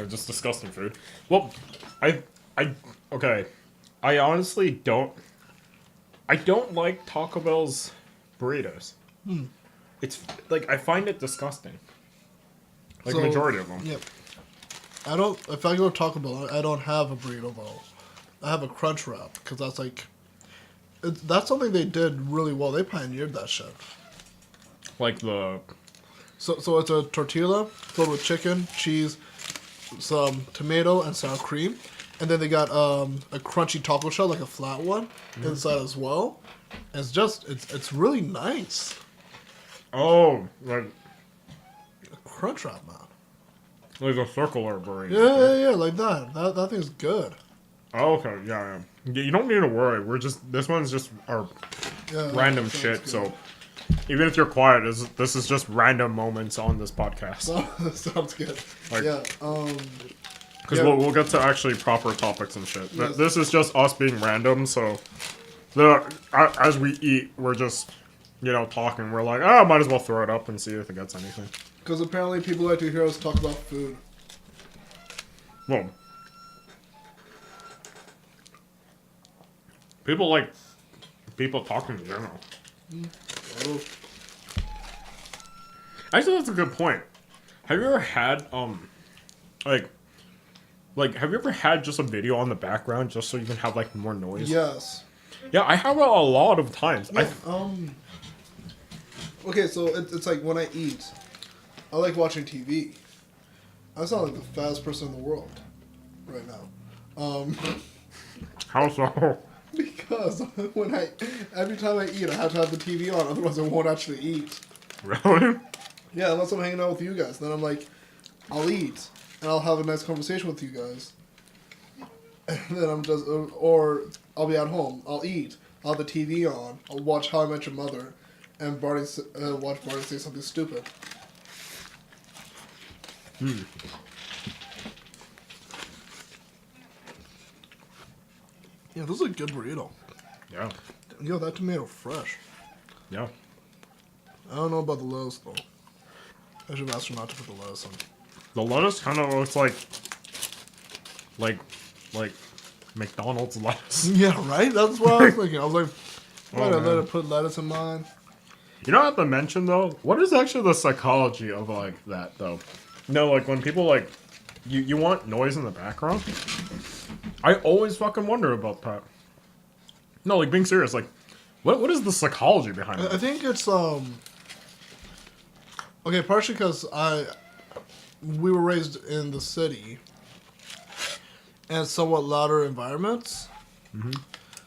just disgusting food. Well, I, okay. I honestly don't. I don't like Taco Bell's burritos. It's like I find it disgusting. Like So, majority of them. Yep. I don't. If I go to Taco Bell, I don't have a burrito though. I have a crunch wrap because that's like. That's something they did really well. They pioneered that shit. Like the. So it's a tortilla filled with chicken, cheese, some tomato, and sour cream, and then they got a crunchy taco shell, like a flat one, inside as well. And it's really nice. Oh, like Crunch wrap, man. like a circular burrito. Yeah, like that. That thing's good. Oh, okay, yeah. You don't need to worry. This one's just our random shit. Good. So even if you're quiet, this is just random moments on this podcast. Sounds good. Like, yeah. Because we'll get to actually proper topics and shit. Yes. This is just us being random. So as we eat, we're just talking. We're like, might as well throw it up and see if it gets anything. Because apparently people like to hear us talk about food. Well, people like people talking in general. Oh. Actually, that's a good point. Have you ever had like have you ever had just a video on the background just so you can have like more noise? Yes. Yeah, I have it a lot of times. Yeah, okay, so it's like when I eat, I like watching TV. I sound like the fattest person in the world right now. How so? Because every time I eat, I have to have the TV on, otherwise I won't actually eat. Really? Yeah, unless I'm hanging out with you guys. Then I'm like, I'll eat, and I'll have a nice conversation with you guys. And then I'm just, or I'll be at home, I'll eat, I'll have the TV on, I'll watch How I Met Your Mother, and watch Barney say something stupid. Yeah, this is a good burrito. Yeah. Yo, that tomato fresh. Yeah. I don't know about the lettuce though. I should ask her not to put the lettuce on. The lettuce kind of looks like McDonald's lettuce. Yeah, right? That's what I was thinking. I was like, why did I let her put lettuce in mine? You know what I have to mention though? What is actually the psychology of like that though? No, like when people like you want noise in the background? I always fucking wonder about that. No, like being serious, like what is the psychology behind it? I think it's okay, partially because we were raised in the city and somewhat louder environments. Mm-hmm.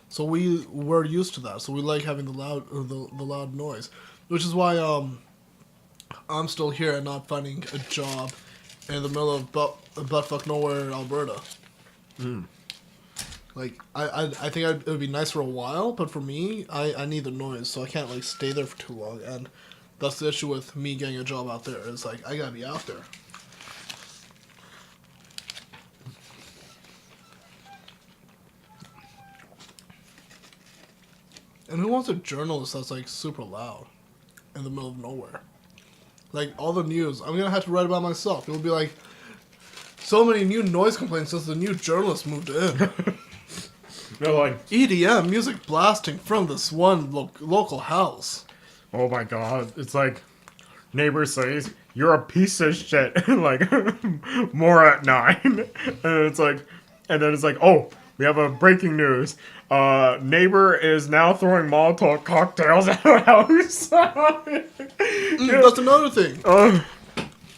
So we were used to that. So we like having the loud noise, which is why I'm still here and not finding a job in the middle of buttfuck nowhere in Alberta. Like I think it would be nice for a while, but for me, I need the noise, so I can't like stay there for too long. And that's the issue with me getting a job out there. Is like I gotta be out there. And who wants a journalist that's like super loud in the middle of nowhere? Like all the news, I'm gonna have to write about myself. It'll be like so many new noise complaints since the new journalist moved in. They're like EDM music blasting from this one local house. oh my god, it's like neighbor says you're a piece of shit. Like more at 9, and then it's like oh. We have a breaking news. Neighbor is now throwing Molotov cocktails at our house. That's another thing.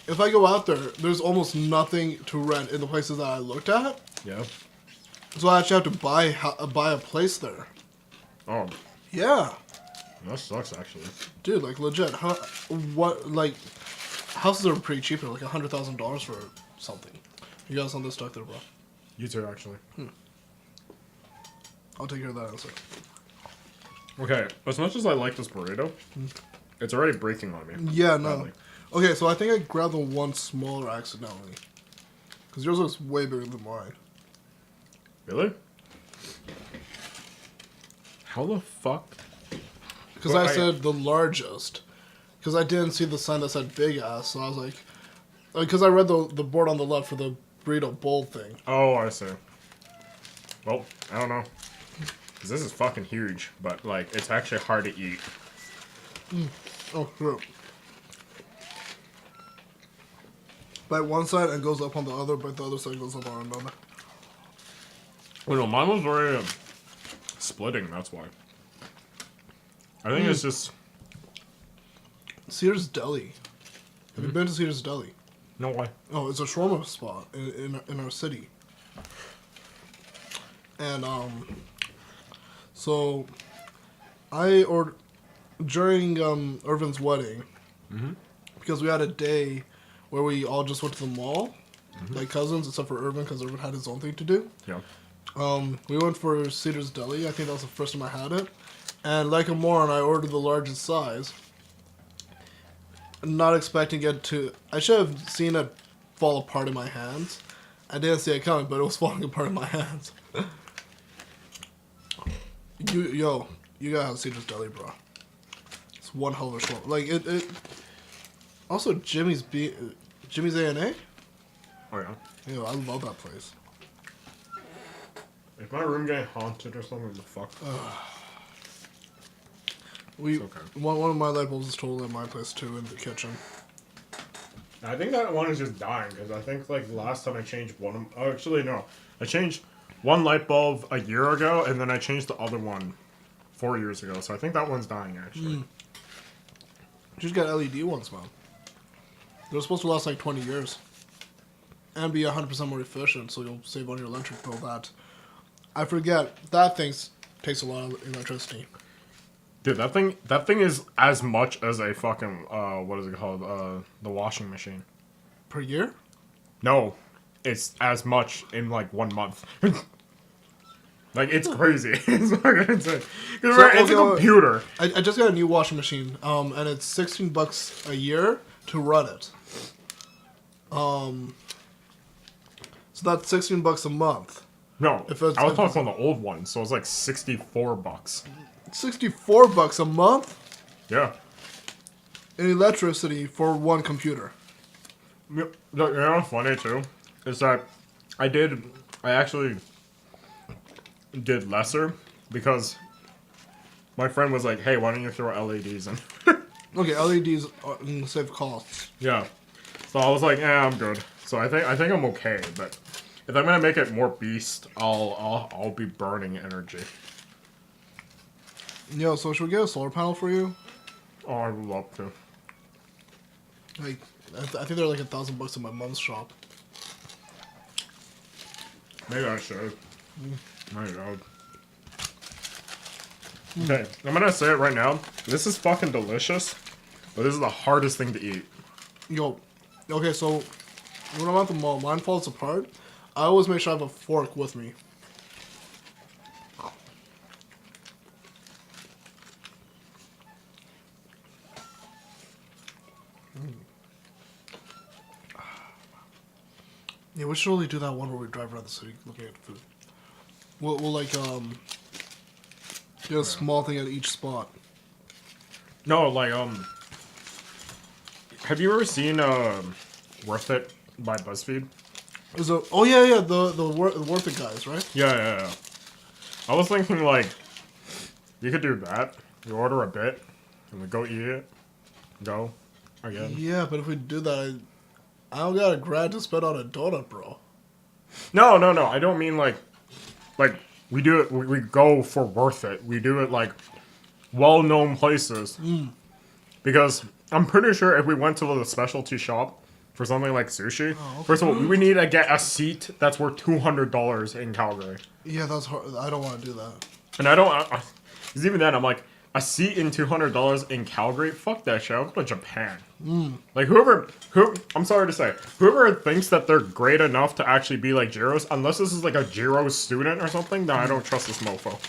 If I go out there, there's almost nothing to rent in the places that I looked at. Yeah. So I actually have to buy a place there. Oh. Yeah. That sucks, actually. Dude, like legit. Houses are pretty cheap. They're like $100,000 for something. You got something stuck there, bro. You too, actually. I'll take care of that in a second. Okay, as much as I like this burrito, it's already breaking on me. Yeah, no. Badly. Okay, so I think I grabbed the one smaller accidentally. Because yours looks way bigger than mine. Really? How the fuck? Because I said the largest. Because I didn't see the sign that said big ass, so I was like... Because I read the board on the left for the burrito bowl thing. Oh, I see. Well, I don't know. 'Cause this is fucking huge, but, like, it's actually hard to eat. Oh, sure. Bite one side and goes up on the other, but the other side goes up on another. Well, no, mine was already splitting, that's why. I think it's just... Sears Deli. Have you been to Sears Deli? No way. Oh, it's a shawarma spot in our city. And, so, I ordered, during, Irvin's wedding, because we had a day where we all just went to the mall, like cousins, except for Irvin, because Irvin had his own thing to do. Yeah. We went for Cedar's Deli. I think that was the first time I had it. And like a moron, I ordered the largest size. Not expecting it to... I should have seen it fall apart in my hands. I didn't see it coming, but it was falling apart in my hands. You gotta have Cedar's Deli, bro. It's one hell of a show. Like, it... Also, Jimmy's A&A? Oh, yeah. Yeah, I love that place. Is my room getting haunted or something? The fuck? It's okay. One of my light bulbs is totally in my place, too, in the kitchen. I think that one is just dying, because I think, like, last time I changed one of... Oh, actually, no. I changed one light bulb a year ago, and then I changed the other one 4 years ago. So I think that one's dying, actually. You just got LED ones, man. They're supposed to last, like, 20 years. And be 100% more efficient, so you'll save on your electric bill. That... I forget. That thing takes a lot of electricity. Dude, that thing is as much as a fucking, what is it called? The washing machine. Per year? No. It's as much in, like, 1 month. Like, it's crazy. It's fucking insane. It's a computer. I just got a new washing machine, and it's $16 a year to run it. So that's $16 a month. No, I was talking on the old one, so it's like $64. $64 a month? Yeah. In electricity for one computer. You know what's funny too? Is that I actually did lesser because my friend was like, hey, why don't you throw LEDs in? Okay, LEDs save costs. Yeah. So I was like, I'm good. So I think I'm okay, but if I'm gonna make it more beast, I'll be burning energy. Yo, so should we get a solar panel for you? Oh, I would love to. Like, I think they're like $1,000 in my mom's shop. Maybe I should. Maybe I would. Okay, I'm gonna say it right now. This is fucking delicious, but this is the hardest thing to eat. Yo, okay, so when I'm at the mall, mine falls apart. I always make sure I have a fork with me. Yeah, we should really do that one where we drive around the city looking at food. We'll like, do a small thing at each spot. No, like, have you ever seen, Worth It by BuzzFeed? Oh yeah, the Worth It guys, right? Yeah. I was thinking, like, you could do that. You order a bit, and we go eat it. Go. Again. Yeah, but if we do that, I don't got a grand to spend on a donut, bro. No. I don't mean, like, we do it, we go for Worth It. We do it, like, well-known places. Because I'm pretty sure if we went to the specialty shop for something like sushi, first of all, we need to get a seat that's worth $200 in Calgary. Yeah, that's hard. I don't want to do that. And I don't, because even then, I'm like, a seat in $200 in Calgary? Fuck that shit. I'll go to Japan. Like, I'm sorry to say, whoever thinks that they're great enough to actually be like Jiro's, unless this is like a Jiro student or something, then I don't trust this mofo.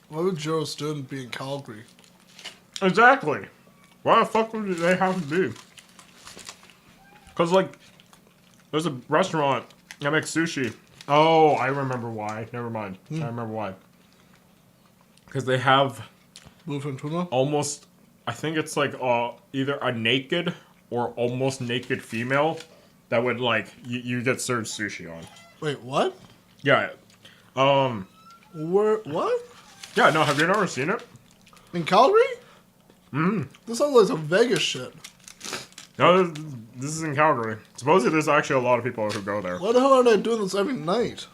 Why would Jiro student be in Calgary? Exactly. Why the fuck would they have to be? Because, like, there's a restaurant that makes sushi. Oh, I remember why. Never mind. I remember why. Because they have Bluefin tuna? almost, I think it's like either a naked or almost naked female that would like you get served sushi on. Wait, what? Yeah. Where? What? Yeah. No. Have you never seen it? In Calgary? Mm-hmm. This sounds like some Vegas shit. No, this is in Calgary. Supposedly, there's actually a lot of people who go there. Why the hell aren't I doing this every night?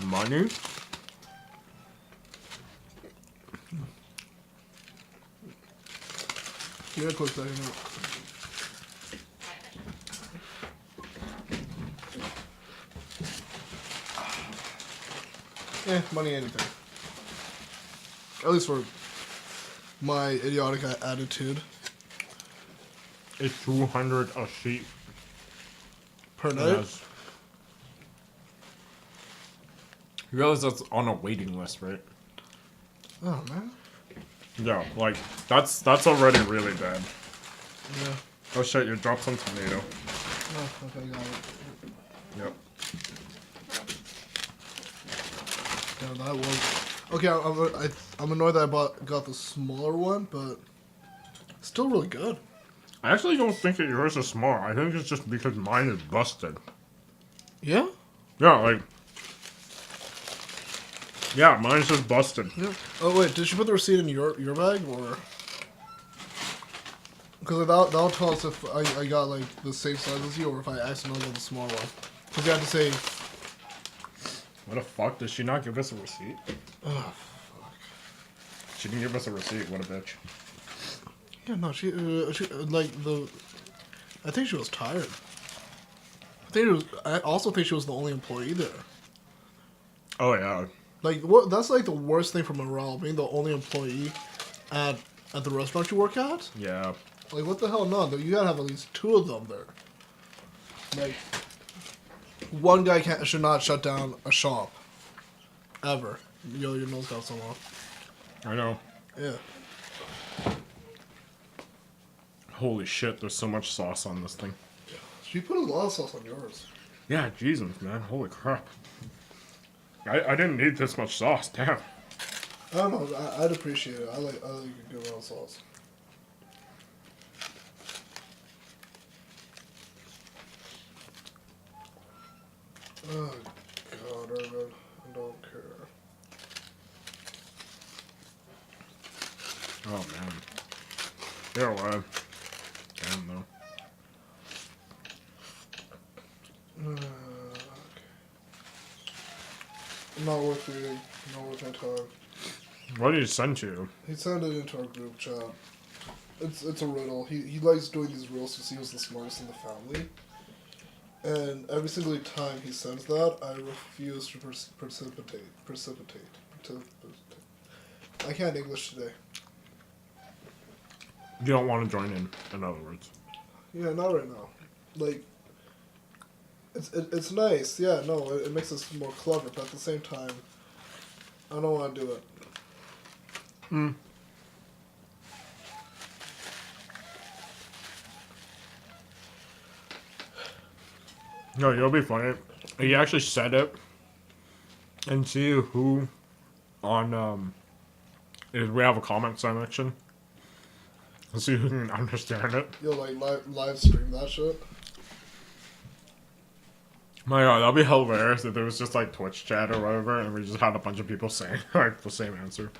Money? Give me a quick second. Money anything. At least for my idiotic attitude. It's 200 a sheet. Per night? Yes. You realize that's on a waiting list, right? Oh, man. Yeah, like, that's already really bad. Yeah. Oh shit, you dropped some tomato. Oh, okay, got it. Yep. Yeah, that was... Okay, I'm annoyed that I got the smaller one, but... Still really good. I actually don't think that yours is small. I think it's just because mine is busted. Yeah? Yeah, like... Yeah, mine's just busted. Yeah. Oh, wait, did you put the receipt in your bag, or... Because that'll tell us if I got, like, the same size as you, or if I accidentally got the small one. Because you have to say... What the fuck? Did she not give us a receipt? Oh, She didn't give us a receipt. What a bitch. yeah, no, she like, I think she was tired. I also think she was the only employee there. Oh, yeah. Like, what? That's, like, the worst thing for morale, being the only employee at the restaurant you work at. Yeah. Like, what the hell? No, you gotta have at least 2 of them there. Like, one guy should not shut down a shop. Ever. Yo, your nose got so long. I know. Yeah. Holy shit, there's so much sauce on this thing. She put a lot of sauce on yours. Yeah, Jesus, man. Holy crap. I didn't need this much sauce. Damn. I don't know. I'd appreciate it. I like a good amount of sauce. Oh, God, Urban. I don't care. Oh, man. Yeah, well. Damn, though. Okay. Not worth reading. Not worth my time. What did he send to you? He sent it into our group chat. It's a riddle. He likes doing these riddles because he was the smartest in the family. And every single time he sends that, I refuse to precipitate. I can't English today. You don't want to join in other words. Yeah, not right now. Like, it's nice. Yeah, no, it makes us more clever, but at the same time, I don't want to do it. Hmm. No, you'll be funny. He actually said it, and see who on we have a comment section. Let's see who can understand it. You'll like live stream that shit. My God, that'd be hilarious if there was just like Twitch chat or whatever, and we just had a bunch of people saying like the same answer.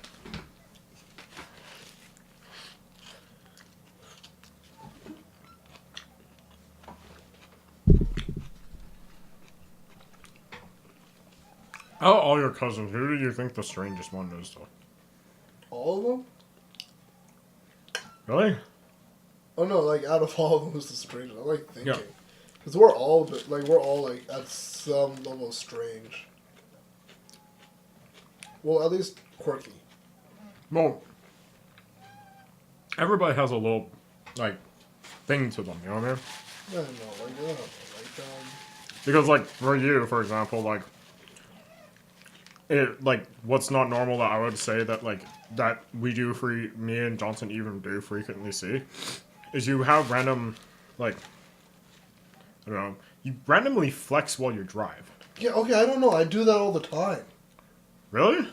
Out of all your cousins, who do you think the strangest one is, though? All of them? Really? Oh no, like out of all of them, who's the strangest? I'm like thinking. Yeah. Because we're all like at some level strange. Well, at least quirky. Well, everybody has a little, like, thing to them, you know what I mean? I don't know, like, I don't know, Because, like, for you, for example, like, what's not normal that I would say that, like, that we do me and Johnson even do frequently see, is you have random, like, I don't know, you randomly flex while you drive. Yeah, okay, I don't know. I do that all the time. Really?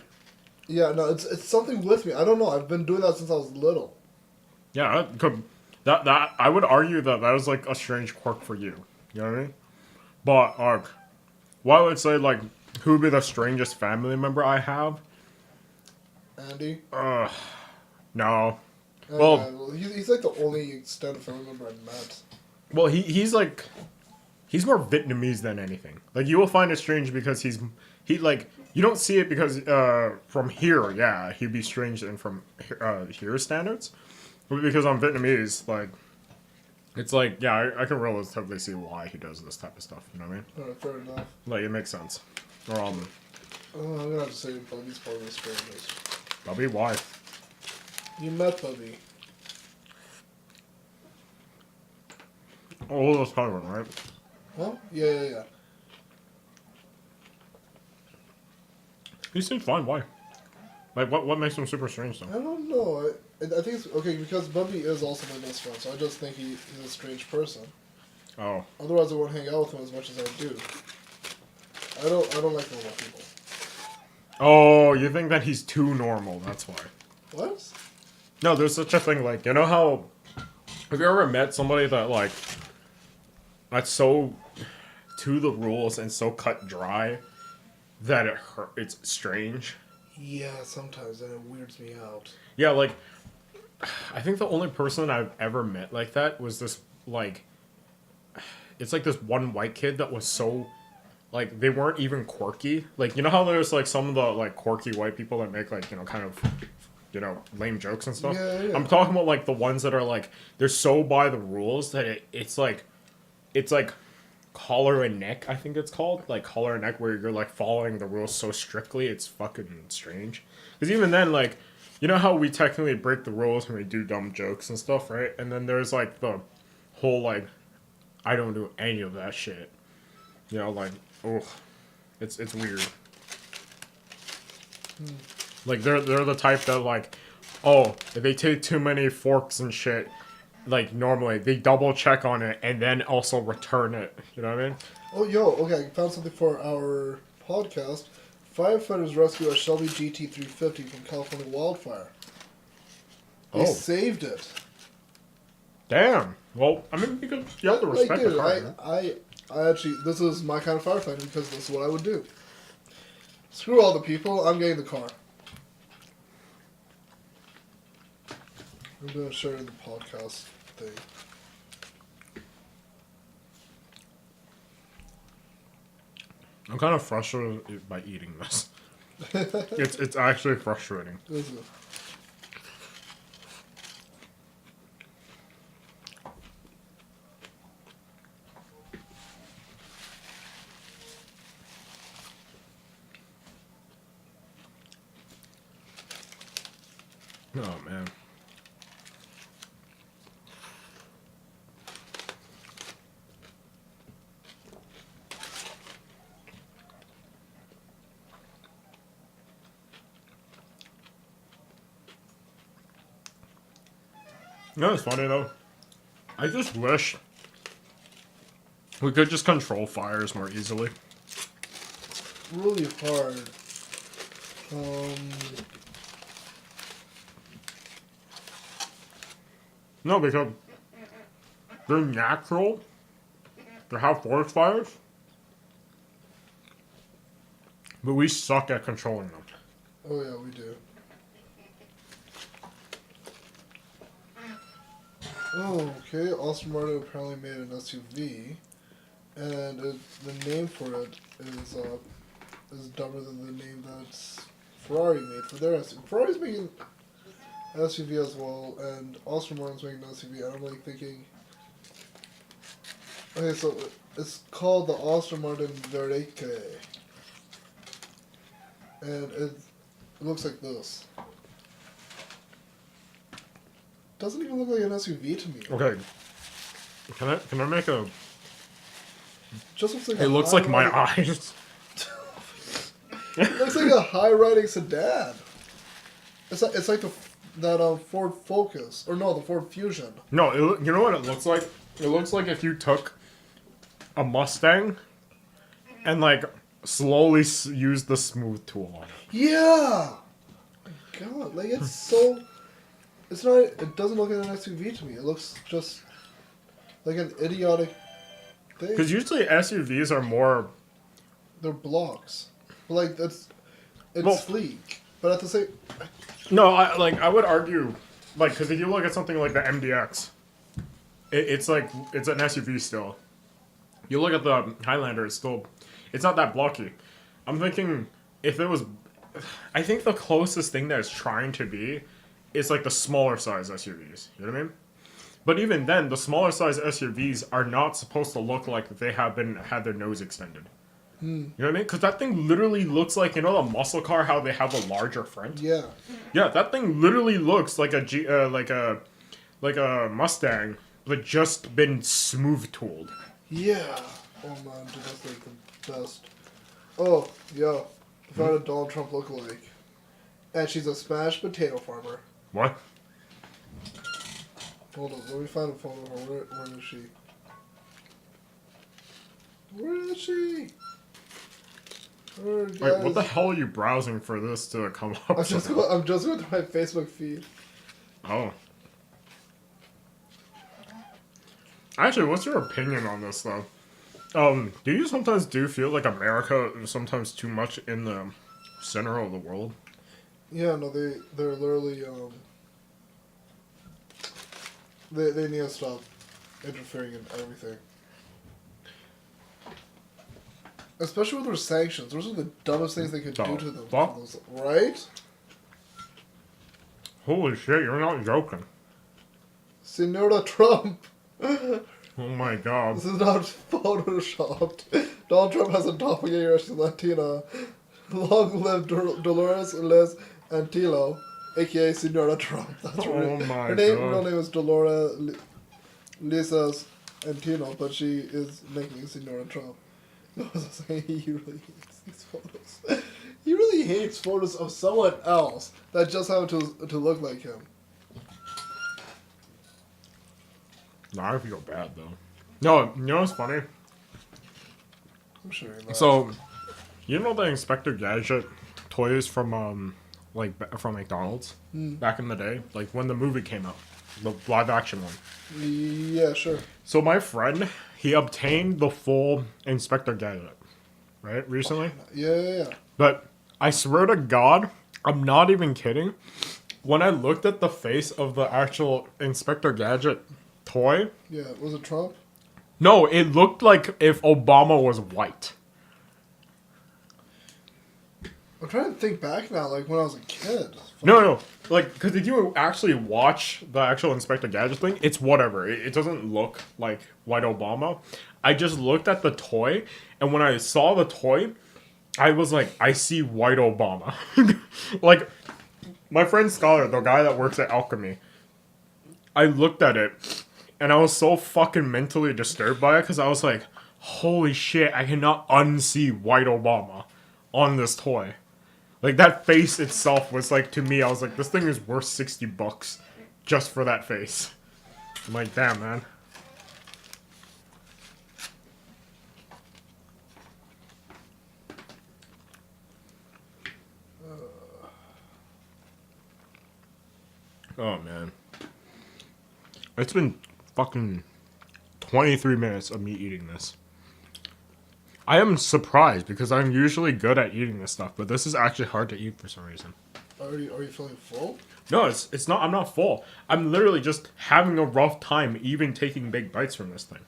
Yeah, no, it's something with me. I don't know. I've been doing that since I was little. Yeah, That I would argue that that is like a strange quirk for you. You know what I mean? But what I would say like who would be the strangest family member I have? Andy. No. Okay, Well, well, he's like the only extended family member I've met. well, he's like he's more Vietnamese than anything. Like you will find it strange because he like you don't see it because from here, yeah, he'd be strange and from here standards. But because I'm Vietnamese, like it's like yeah, I can relatively see why he does this type of stuff. You know what I mean? Alright, fair enough. Like it makes sense. Or I'm gonna have to say Bubby's part of the strangers. Bobby, why? You met Bubby. Oh, that's kind of right. Huh? Yeah. He seems fine. Why? Like what makes him super strange I though? don't know. I think it's okay because Bubby is also my best friend, so I just think he's a strange person. Oh, Otherwise, I won't hang out with him as much as I do. I don't like normal people. oh, you think that he's too normal? That's why. What? No, there's such a thing. Like you know how have you ever met somebody that like that's so to the rules and so cut dry that it hurt? It's strange. Yeah, sometimes, and it weirds me out. Yeah, like I think the only person I've ever met like that was this like it's like this one white kid that was so like they weren't even quirky. Like you know how there's like some of the like quirky white people that make like, you know, kind of lame jokes and stuff. Yeah. I'm talking about like the ones that are like they're so by the rules that it's like collar and neck, I think it's called. Like collar and neck where you're like following the rules so strictly, it's fucking strange. Cuz even then like you know how we technically break the rules when we do dumb jokes and stuff, right? And then there's like the whole like I don't do any of that shit. You know, like oh, it's weird. Like they're the type that like, oh, if they take too many forks and shit, like normally they double check on it and then also return it. You know what I mean? Oh, okay, I found something for our podcast. Firefighters rescue a Shelby GT350 from California wildfire. They saved it. Damn. Well, I mean, because you have to respect the car. Man. I actually, this is my kind of firefighting because this is what I would do. Screw all the people, I'm getting the car. I'm going to share in the podcast thing. I'm kind of frustrated by eating this. It's actually frustrating. Is it? Oh man. You know what's funny though? I just wish we could just control fires more easily. It's really hard. No, because they're natural. They have forest fires. But we suck at controlling them. Oh yeah, we do. Oh, okay. Aston Martin apparently made an SUV, and the name for it is dumber than the name that Ferrari made for their SUV. Ferrari's making an SUV as well, and Aston Martin's making an SUV, and I'm like thinking, okay, so it's called the Aston Martin Vereke, and it looks like this. Doesn't even look like an SUV to me. Okay. Can I make a... Just looks like It looks like my eyes. It looks like a high-riding sedan. It's like that Ford Focus, or no, the Ford Fusion. No, you know what it looks like? It looks like if you took a Mustang and like slowly used the smooth tool on it. Yeah. Oh my God, like it's so. It's not. It doesn't look like an SUV to me. It looks just like an idiotic thing. Because usually SUVs are more. They're blocks, but like it's Well- sleek. But at the same, No, I would argue, like, because if you look at something like the MDX, it's like it's an SUV still. You look at the Highlander, it's not that blocky. I'm thinking if it was, I think the closest thing that it's trying to be is like the smaller size SUVs. You know what I mean? But even then, the smaller size SUVs are not supposed to look like they have had their nose extended. You know what I mean? Because that thing literally looks like, you know, the muscle car, how they have a larger front. yeah. Yeah, that thing literally looks like like a Mustang, but just been smooth tooled. Yeah. Oh man, dude, that's like the best. Oh, yeah. I found a Donald Trump lookalike. And she's a smashed potato farmer. What? Hold on, let me find a photo of her. Where is she? Where is she? Wait, what the hell are you browsing for this to come up? I'm just going through my Facebook feed. Oh. Actually, what's your opinion on this though? Do you sometimes feel like America is sometimes too much in the center of the world? Yeah, no, they're literally they need to stop interfering in everything. Especially with their sanctions. Those are the dumbest things they could do to them. Fuck? Right? Holy shit, you're not joking. Senora Trump. Oh my god. This is not photoshopped. Donald Trump has a doppelganger. She's Latina. Long live Dolores Les Antilo, aka Senora Trump. That's Oh right. my Her real name is Dolores Lisas Antino, but she is making Senora Trump. I was saying he really hates these photos. He really hates photos of someone else that just happen to look like him. Now I feel bad though. No, you know what's funny? I'm sure you're not. So, you know the Inspector Gadget toys from from McDonald's back in the day, like when the movie came out, the live action one. Yeah, sure. So my friend, he obtained the full Inspector Gadget, right, recently. Yeah. But I swear to God, I'm not even kidding. When I looked at the face of the actual Inspector Gadget toy, Yeah, was it Trump? no, it looked like if Obama was white. I'm trying to think back now, like when I was a kid. No, like, because if you actually watch the actual Inspector Gadget thing, it's whatever. It doesn't look like white Obama. I just looked at the toy, and when I saw the toy, I was like, I see white Obama. Like, my friend Scholar, the guy that works at Alchemy, I looked at it, and I was so fucking mentally disturbed by it, because I was like, holy shit, I cannot unsee white Obama on this toy. Like, that face itself was like, to me, I was like, this thing is worth $60 just for that face. I'm like, damn, man. Oh, man. It's been fucking 23 minutes of me eating this. I am surprised because I'm usually good at eating this stuff, but this is actually hard to eat for some reason. Are you feeling full? No, it's not. I'm not full. I'm literally just having a rough time even taking big bites from this thing.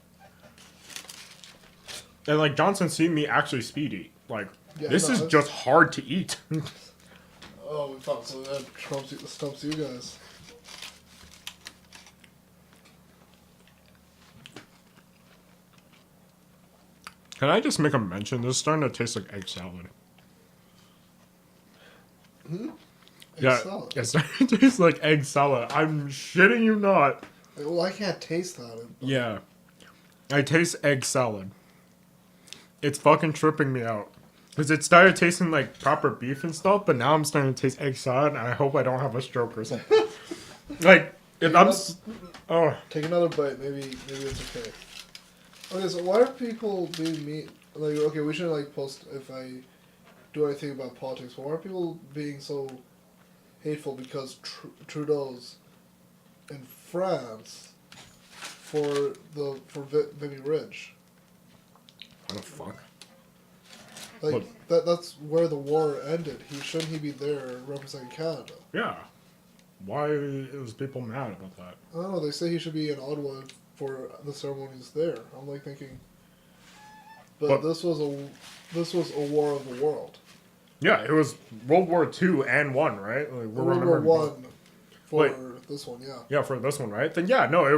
And like Johnson's seen me actually speed eat. Like Yeah, this no, is it's- just hard to eat. Oh, we thought so that stumps you guys. Can I just make a mention? This is starting to taste like egg salad. Yeah, salad? it's starting to taste like egg salad. I'm shitting you not. Well, I can't taste that. Yeah. I taste egg salad. It's fucking tripping me out. Because it started tasting like proper beef and stuff, but now I'm starting to taste egg salad, and I hope I don't have a stroke or something. Like, if I'm... Oh. Take another bite. Maybe it's okay. Okay, so why are people being mean? Like, okay, we shouldn't like post if I do anything about politics. But why are people being so hateful because Trudeau's in France for Vimy Ridge. What the fuck? Like that's where the war ended. Shouldn't he be there representing Canada? Yeah. Why is people mad about that? I don't know. They say he should be in Ottawa for the ceremonies there. I'm like thinking, but this was a war of the world. Yeah, it was World War II and One, right? Like, World War One for this one, yeah. Yeah, for this one, right? Then yeah, no, it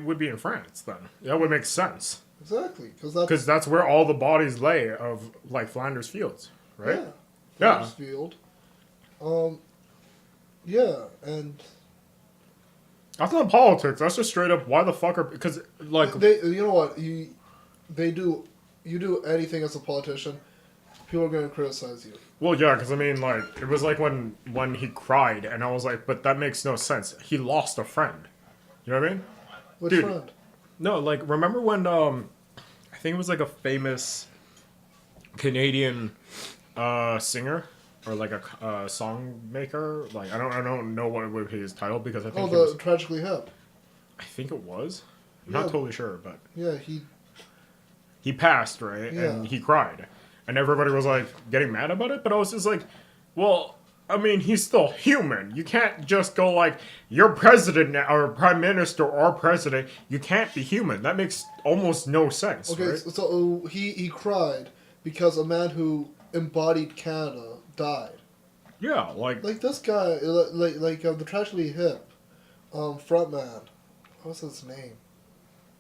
would be in France. Then that would make sense. Exactly, because that's where all the bodies lay of like Flanders Fields, right? Yeah. Flanders Field. Yeah, and that's not politics. That's just straight up. Why the fuck are because like they you know what you do anything as a politician, people are gonna criticize you. Well, yeah, because I mean, like it was like when he cried, and I was like, but that makes no sense. He lost a friend. You know what I mean? Which Dude, friend? No, like remember when I think it was like a famous Canadian singer or like a song maker. Like I don't know what would be his title because I think Tragically Hip. I think it was. I'm Yeah. not totally sure, but Yeah, he passed, right? Yeah. And he cried, and everybody was like getting mad about it. But I was just like, well, I mean, he's still human. You can't just go like, you're president now, or prime minister or president. You can't be human. That makes almost no sense. okay. Right? So he cried because a man who embodied Canada died. Yeah, like this guy, the Tragically Hip, frontman. What's his name?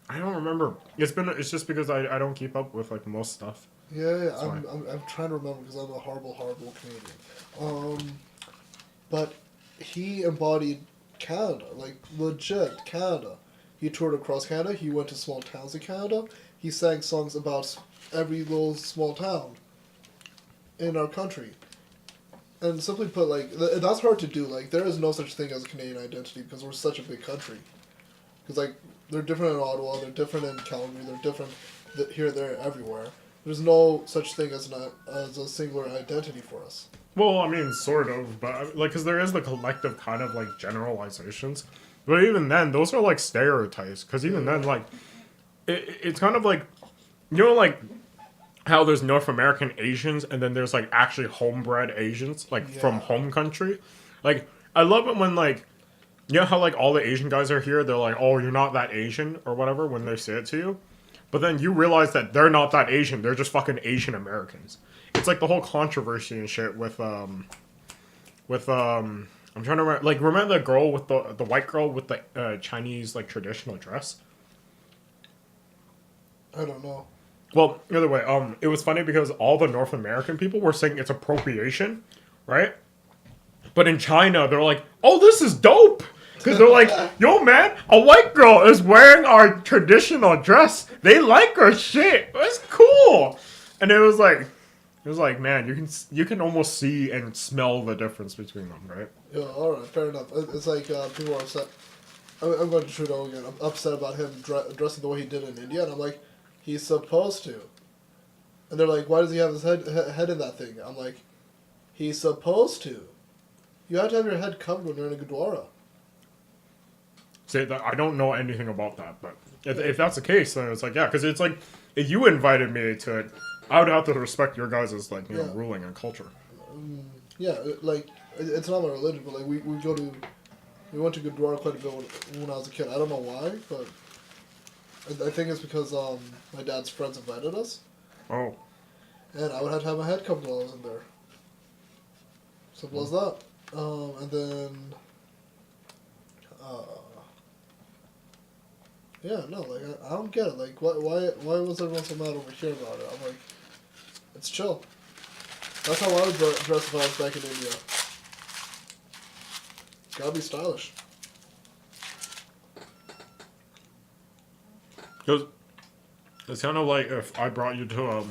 I don't remember. It's just because I don't keep up with like most stuff. Yeah, I'm trying to remember because I'm a horrible Canadian. But he embodied Canada, like legit Canada. He toured across Canada. He went to small towns in Canada. He sang songs about every little small town in our country. And simply put, like that's hard to do. Like there is no such thing as a Canadian identity because we're such a big country. Because like they're different in Ottawa, they're different in Calgary, they're different here, there, everywhere. There's no such thing as a singular identity for us. Well, I mean, sort of, but like, because there is the collective kind of like generalizations, but even then, those are like stereotypes. Because even then, like, it's kind of like, you know, like how there's North American Asians and then there's like actually homebred Asians, like from home country. Like, I love it when like, you know how like all the Asian guys are here, they're like, oh, you're not that Asian or whatever when they say it to you. But then you realize that they're not that Asian. They're just fucking Asian Americans. It's like the whole controversy and shit with I'm trying to remember, like, remember the girl with the white girl with the Chinese like traditional dress? I don't know. Well, either way, it was funny because all the North American people were saying it's appropriation, right? But in China, they're like, oh, this is dope. Because they're like, yo, man, a white girl is wearing our traditional dress. They like our shit. It's cool. And it was like, man, you can almost see and smell the difference between them, right? Yeah, all right, fair enough. It's like people are upset. I'm going to Trudeau again. I'm upset about him dressing the way he did in India, and I'm like, he's supposed to. And they're like, why does he have his head in that thing? I'm like, he's supposed to. You have to have your head covered when you're in a Gurdwara. Say that I don't know anything about that, but if that's the case, then it's like, yeah, because it's like if you invited me to it, I would have to respect your guys' like know ruling and culture. Yeah, like it's not my religion, but like we went to Gurdwara quite a bit when I was a kid. I don't know why, but I think it's because my dad's friends invited us. Oh. And I would have to have my head covered while I was in there. Simple as that. And then yeah, no, like I don't get it. Like, why was everyone so mad over here about it? I'm like, it's chill. That's how I would dress if I was back in India. Gotta be stylish. Because it's kind of like if I brought you to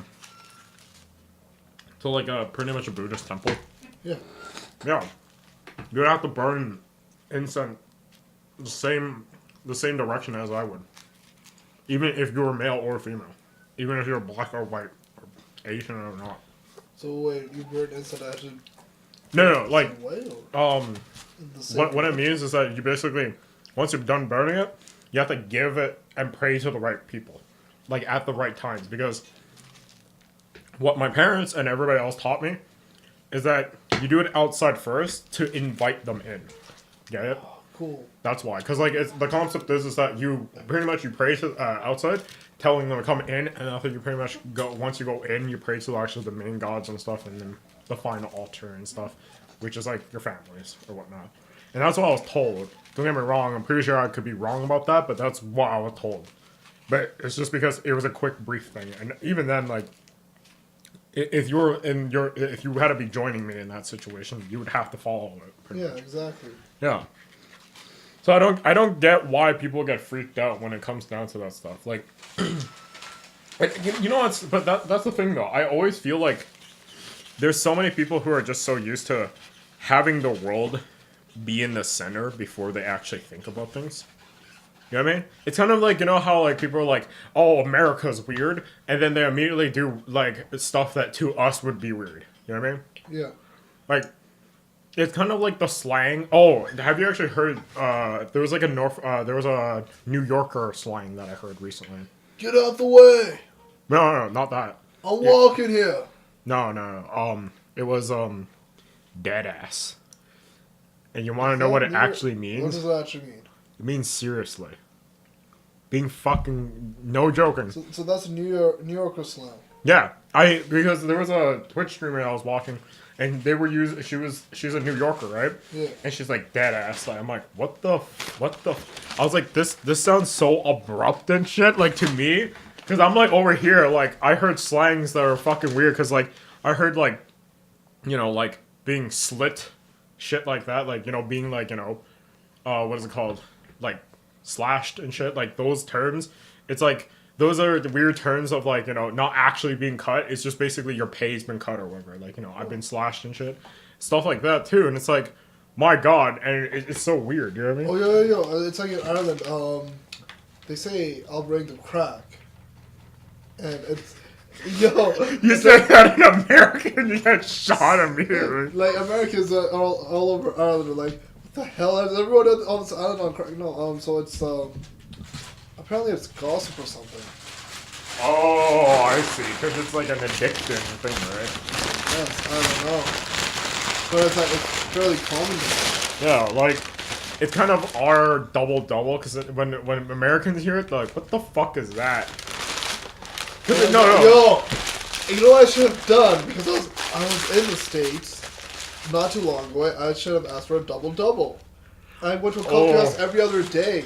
like a pretty much a Buddhist temple. Yeah. Yeah. You'd have to burn incense the same direction as I would. Even if you were male or female. Even if you're black or white or Asian or not. So wait, you burn incense actually No, like way, what it means is that you basically once you're done burning it, you have to give it and pray to the right people, like at the right times. Because what my parents and everybody else taught me is that you do it outside first to invite them in. Get it? Cool. That's why. Because like the concept is that you pretty much you pray to outside, telling them to come in, and after you pretty much go once you go in, you pray to actually the main gods and stuff, and then the final altar and stuff, which is like your families or whatnot. And that's what I was told. Don't get me wrong. I'm pretty sure I could be wrong about that, but that's what I was told. But it's just because it was a quick, brief thing, and even then, like, if if you had to be joining me in that situation, you would have to follow it. Pretty Yeah, much. exactly. Yeah. So I don't get why people get freaked out when it comes down to that stuff. Like, you know what's but that's the thing though. I always feel like there's so many people who are just so used to having the world be in the center before they actually think about things. You know what I mean? It's kind of like, you know how like people are like, "Oh, America's weird," and then they immediately do like stuff that to us would be weird. You know what I mean? Yeah. Like, it's kind of like the slang. Oh, have you actually heard? There was like there was a New Yorker slang that I heard recently. Get out the way! No, not that. I'm walking here. No. It was dead ass. And you want to know what it actually means? What does it actually mean? It means seriously. Being fucking no joking. So that's New Yorker slang. Yeah, because there was a Twitch streamer I was watching, and they were using. She's a New Yorker, right? Yeah. And she's like dead ass. Like, I'm like, what the. I was like, this sounds so abrupt and shit. Like to me, because I'm like over here. Like I heard slangs that are fucking weird. Because like I heard like, you know, like being slit, shit like that. Like, you know, being like, you know, what is it called? Like slashed and shit. Like those terms. It's like. Those are the weird terms of like, you know, not actually being cut. It's just basically your pay's been cut or whatever. Like, you know, I've been slashed and shit. Stuff like that too. And it's like, my God. And it's so weird. You know what I mean? Oh, yeah. It's like in Ireland, they say, I'll bring the crack. And it's, yo. You said that in American, you get shot immediately. Like, Americans all over Ireland are like, what the hell? Is everyone on this island on crack? No, so it's, apparently it's gossip or something. Oh, I see. Because it's like an addiction thing, right? Yes, I don't know. But it's like, it's fairly common. Yeah, like, it's kind of our double-double, because when Americans hear it, they're like, what the fuck is that? No. Yo, you know what I should have done? Because I was in the States not too long ago. I should have asked for a double-double. I went to a coffee house every other day.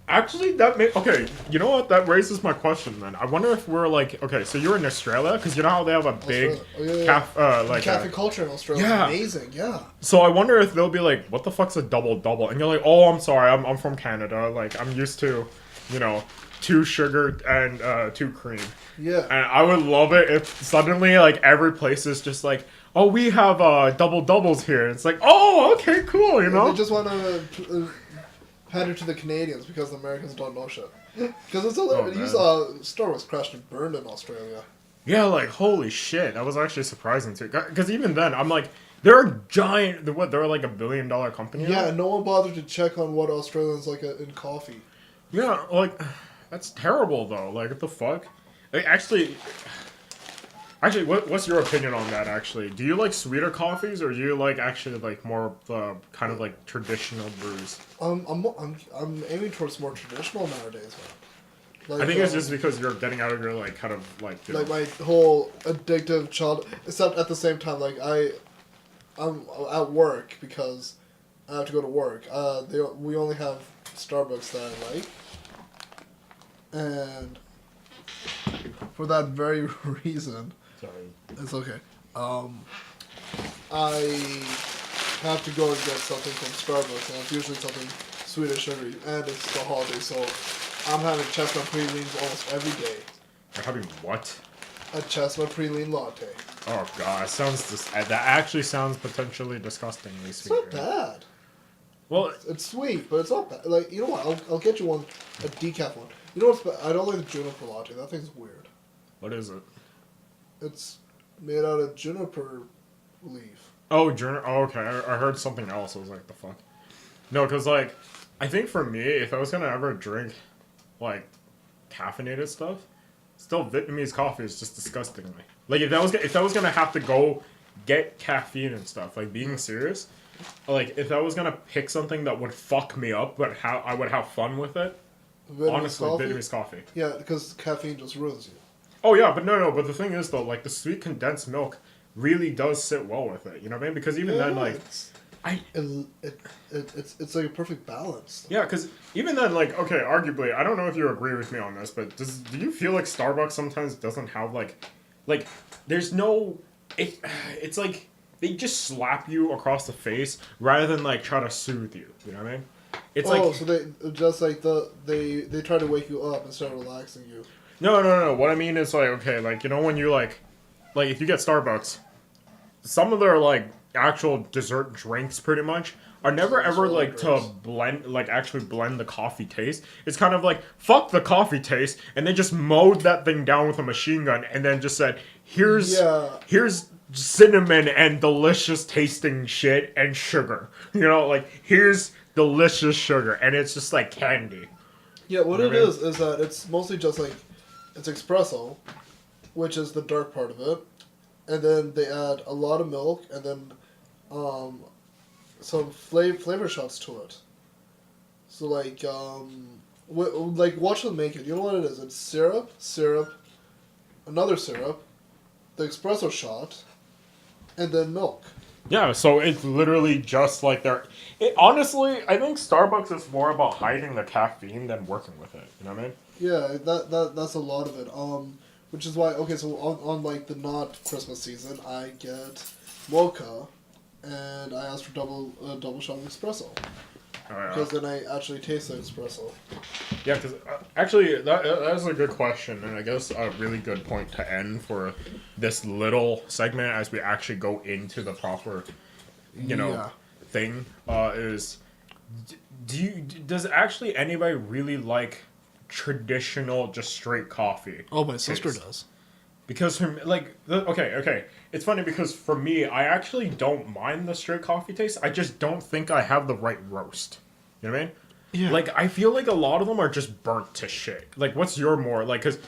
Actually, okay, you know what? That raises my question then. I wonder if we're like, okay, so you're in Australia? Because you know how they have a big cafe culture in Australia is amazing, yeah. So I wonder if they'll be like, what the fuck's a double-double? And you're like, oh, I'm sorry, I'm from Canada. Like, I'm used to, you know, 2 sugar and 2 cream. Yeah. And I would love it if suddenly, like, every place is just like, oh, we have double-doubles here. It's like, oh, okay, cool, you know? They just want to pander to the Canadians because the Americans don't know shit. Because it's you saw Star Wars crashed and burned in Australia. Yeah, like, holy shit. That was actually surprising, too. Because even then, I'm like, they're a giant, they're like $1 billion company Yeah, and no one bothered to check on what Australians like in coffee. Yeah, like, that's terrible, though. Like, what the fuck? Like, actually, what's your opinion on that, actually? Do you like sweeter coffees, or do you like, actually, like, more kind of, like, traditional brews? I'm aiming towards more traditional nowadays, man. Like, I think it's just because you're getting out of your, like, kind of, like... Like, my whole addictive child... Except at the same time, like, I'm at work because I have to go to work. We only have Starbucks that I like. And for that very reason... Sorry. It's okay. I have to go and get something from Starbucks, and it's usually something sweet or sugary, and it's the holiday, so I'm having chestnut pralines almost every day. You're having what? A chestnut praline latte. Oh god, that actually sounds potentially disgustingly It's sweet. not bad. Well, It's sweet, but it's not bad. Like, you know what? I'll get you one, a decaf one. You know what's bad? I don't like the juniper latte. That thing's weird. what is it? It's made out of juniper leaf. Oh, okay. I heard something else. I was like, the fuck? No, because, like, I think for me, if I was gonna ever drink like caffeinated stuff, still Vietnamese coffee is just disgusting to me. Like if I was gonna have to go get caffeine and stuff, like being serious, like if I was gonna pick something that would fuck me up, but how I would have fun with it, Vietnamese honestly, coffee? Vietnamese coffee. Yeah, because caffeine just ruins you. Oh yeah, but no, but the thing is though, like the sweet condensed milk really does sit well with it. You know what I mean? Because even then, like, It's, I it's like a perfect balance. yeah, because even then, like, okay, arguably, I don't know if you agree with me on this, but do you feel like Starbucks sometimes doesn't have like, there's no, it's like they just slap you across the face rather than like try to soothe you. You know what I mean? It's Oh, like so they just like they try to wake you up instead of relaxing you. no. What I mean is like okay, like you know when you like if you get Starbucks, some of their like actual dessert drinks pretty much are never Sounds ever really like to gross. blend like actually blend the coffee taste. It's kind of like fuck the coffee taste and they just mowed that thing down with a machine gun and then just said Yeah. here's cinnamon and delicious tasting shit and sugar. You know, like here's delicious sugar and it's just like candy. Yeah, what You it know what I mean? is that it's mostly just like it's espresso, which is the dark part of it, and then they add a lot of milk and then um, some flavor shots to it. So like watch them make it. You know what it is? It's syrup, another syrup, the espresso shot, and then milk. Yeah, so it's literally just like honestly, I think Starbucks is more about hiding the caffeine than working with it. You know what I mean? Yeah, that's a lot of it. Which is why okay, so on like the not Christmas season, I get mocha, and I ask for double shot of espresso Oh, yeah. because then I actually taste the espresso. Yeah, because actually, that's a good question, and I guess a really good point to end for this little segment as we actually go into the proper, Yeah. thing. Is does actually anybody really like traditional just straight coffee? Oh, my sister taste? does. Because for me, like, okay, it's funny because for me, I actually don't mind the straight coffee taste. I just don't think I have the right roast. You know what I mean? Yeah. Like, I feel like a lot of them are just burnt to shit. Like, what's your more like? Cause,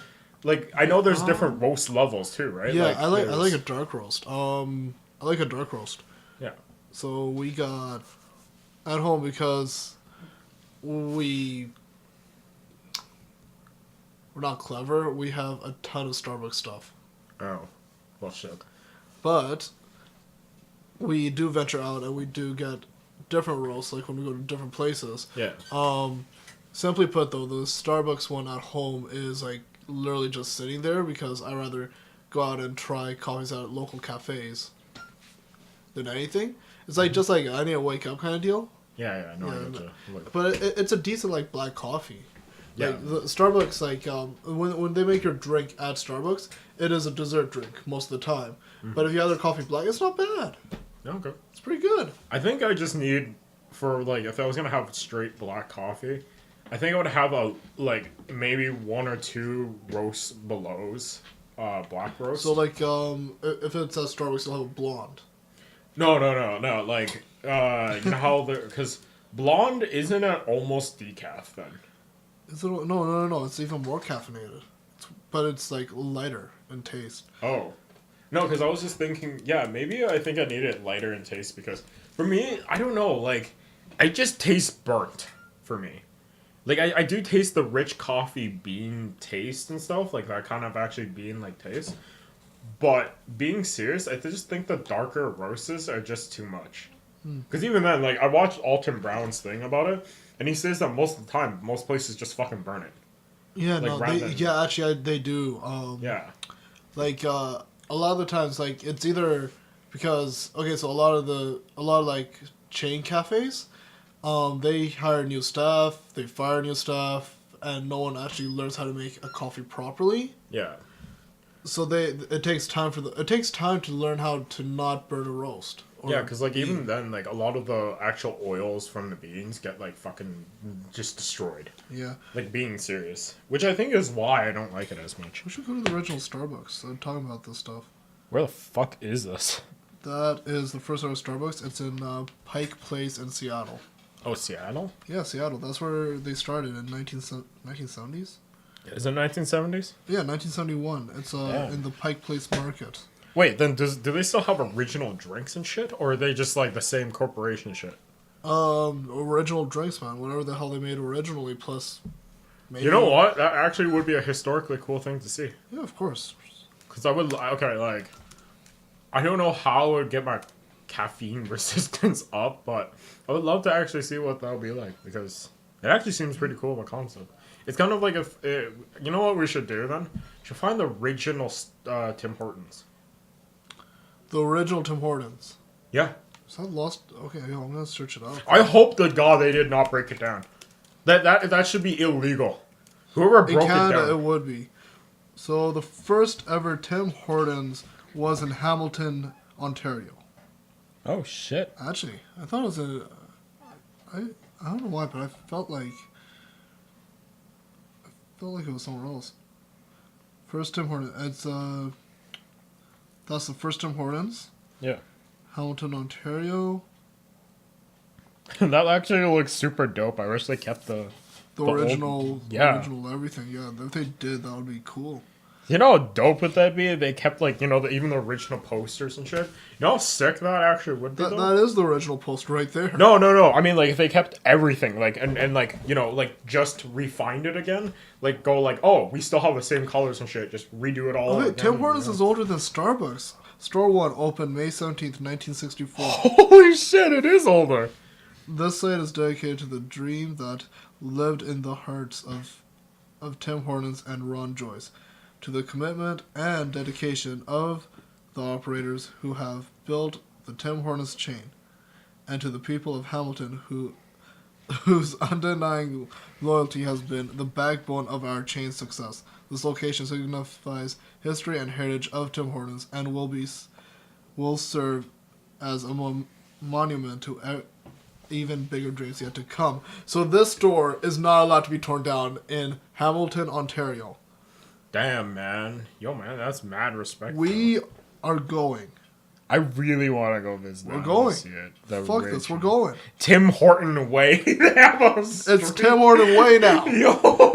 like, I know there's different roast levels too, right? Yeah, like, I like there's- a dark roast. I like a dark roast. Yeah. So we got at home because we're not clever. We have a ton of Starbucks stuff. Oh, well, shit. But we do venture out and we do get different roasts, like when we go to different places. Yeah. Simply put, though, the Starbucks one at home is like literally just sitting there because I rather go out and try coffees at local cafes than anything. It's like just like I need to wake up kind of deal. Yeah. No, I Yeah, get no. you. Like, But it's a decent like black coffee. Yeah. Like the Starbucks, like when they make your drink at Starbucks, it is a dessert drink most of the time. But if you have their coffee black, it's not bad. okay. It's pretty good. I think I just need for like if I was gonna have straight black coffee, I think I would have a like maybe one or two roast belows, black roast. So like if it's at Starbucks, you'll have a blonde. No. Like you know how because blonde isn't it almost decaf then? Is it, no. It's even more caffeinated, but it's like lighter in taste. Oh. No, because I was just thinking, yeah, maybe I think I need it lighter in taste because for me, I don't know, like, I just taste burnt for me. Like, I do taste the rich coffee bean taste and stuff, like that kind of actually bean like taste. But being serious, I just think the darker roasts are just too much. Because even then, like, I watched Alton Brown's thing about it, and he says that most of the time, most places just fucking burn it. Yeah, Like, no, rather they, than- yeah, actually, they do. Yeah. Like a lot of the times, like it's either because okay, so a lot of like chain cafes, they hire new staff, they fire new staff, and no one actually learns how to make a coffee properly. Yeah. So it takes time to learn how to not burn a roast. or Yeah, because like bean. even then, like a lot of the actual oils from the beans get like fucking just destroyed. Yeah, Like being serious, which I think is why I don't like it as much. we should go to the original Starbucks. I'm talking about this stuff. Where the fuck is this? That is the first ever Starbucks. It's in Pike Place in Seattle. Oh, Seattle? Yeah, Seattle. That's where they started in 1970s. Is it 1970s? Yeah, 1971. It's Damn. in the Pike Place Market. Wait, then do they still have original drinks and shit, or are they just like the same corporation shit? Original drinks, man. Whatever the hell they made originally, plus maybe. You know what? That actually would be a historically cool thing to see. Yeah, of course. Because I would, okay, like, I don't know how I would get my caffeine resistance up, but I would love to actually see what that would be like, because it actually seems pretty cool of a concept. It's kind of like if, you know what we should do then? We should find the original Tim Hortons. The original Tim Hortons. Yeah. Is that lost? Okay, yeah, I'm gonna search it up. I hope to God they did not break it down. That should be illegal. Whoever broke In Canada, it down. it would be. So the first ever Tim Hortons was in Hamilton, Ontario. Oh shit. Actually, I thought it was I don't know why, but I felt like it was somewhere else. First Tim Hortons. It's that's the first Tim Hortons. Yeah. Hamilton, Ontario. That actually looks super dope. I wish they kept the Original, yeah. original everything. Yeah, if they did, that would be cool. You know how dope would that be? They kept like, you know, even the original posters and shit. You know how sick that actually would be. That is the original poster right there. No. I mean, like if they kept everything, like and like, you know, like just refined it again, like go like, oh, we still have the same colors and shit. Just redo it all. Oh, over wait, Tim again, Hortons you know? is older than Starbucks. Store 1 opened May 17th, 1964. Holy shit! It is older. This site is dedicated to the dream that lived in the hearts of Tim Hortons and Ron Joyce, to the commitment and dedication of the operators who have built the Tim Hortons chain, and to the people of Hamilton whose undenying loyalty has been the backbone of our chain's success. This location signifies history and heritage of Tim Hortons and will serve as a monument to even bigger dreams yet to come. So this store is not allowed to be torn down in Hamilton, Ontario. Damn, man. Yo, man, that's mad respect. We are going. I really want to go visit. We're going. See it. The Fuck this, we're going. Tim Horton Way. They have a It's Tim Horton Way now. Yo,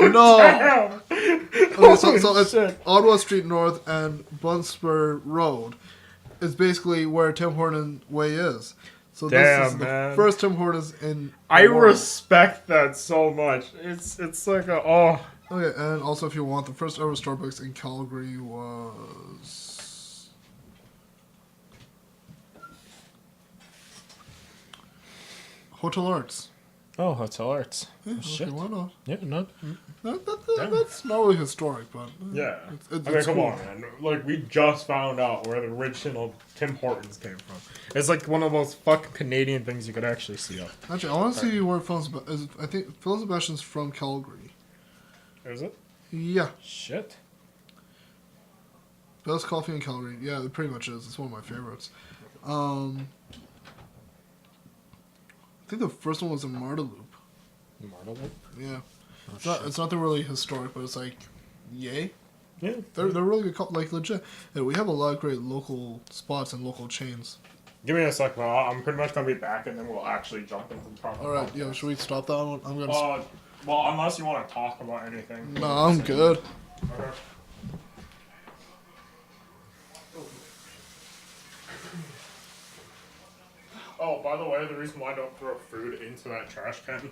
No. damn. Okay, so Holy it's shit. Ottawa Street North and Bunspur Road. It's basically where Tim Horton Way is. So this Damn, is the man. first Tim Hortons in the I world. respect that so much. It's like a Okay, and also if you want, the first ever Starbucks in Calgary was Hotel Arts. oh, Hotel Arts. Yeah, Shit. okay, why not? Yeah, no. Damn. That's not really historic, but Yeah. it's I mean, come cool. on, man. Like, we just found out where the original Tim Hortons came from. It's like one of those fucking Canadian things you could actually see up. Actually, I want to see where Phil is. I think Phil Sebastian's from Calgary. Is it? Yeah, Shit. best coffee in Calgary. Yeah, it pretty much is. It's one of my favorites. I think the first one was in Marteloup. Marteloup? Yeah, Oh, it's nothing really historic, but it's like, yay. Yeah. They're really good, like legit. Yeah, we have a lot of great local spots and local chains. Give me a sec, bro. I'm pretty much gonna be back, and then we'll actually jump into the proper. All right, yeah. Should we stop that one? I'm gonna. Well, unless you want to talk about anything. No, I'm good. Okay. Oh, by the way, the reason why I don't throw food into that trash can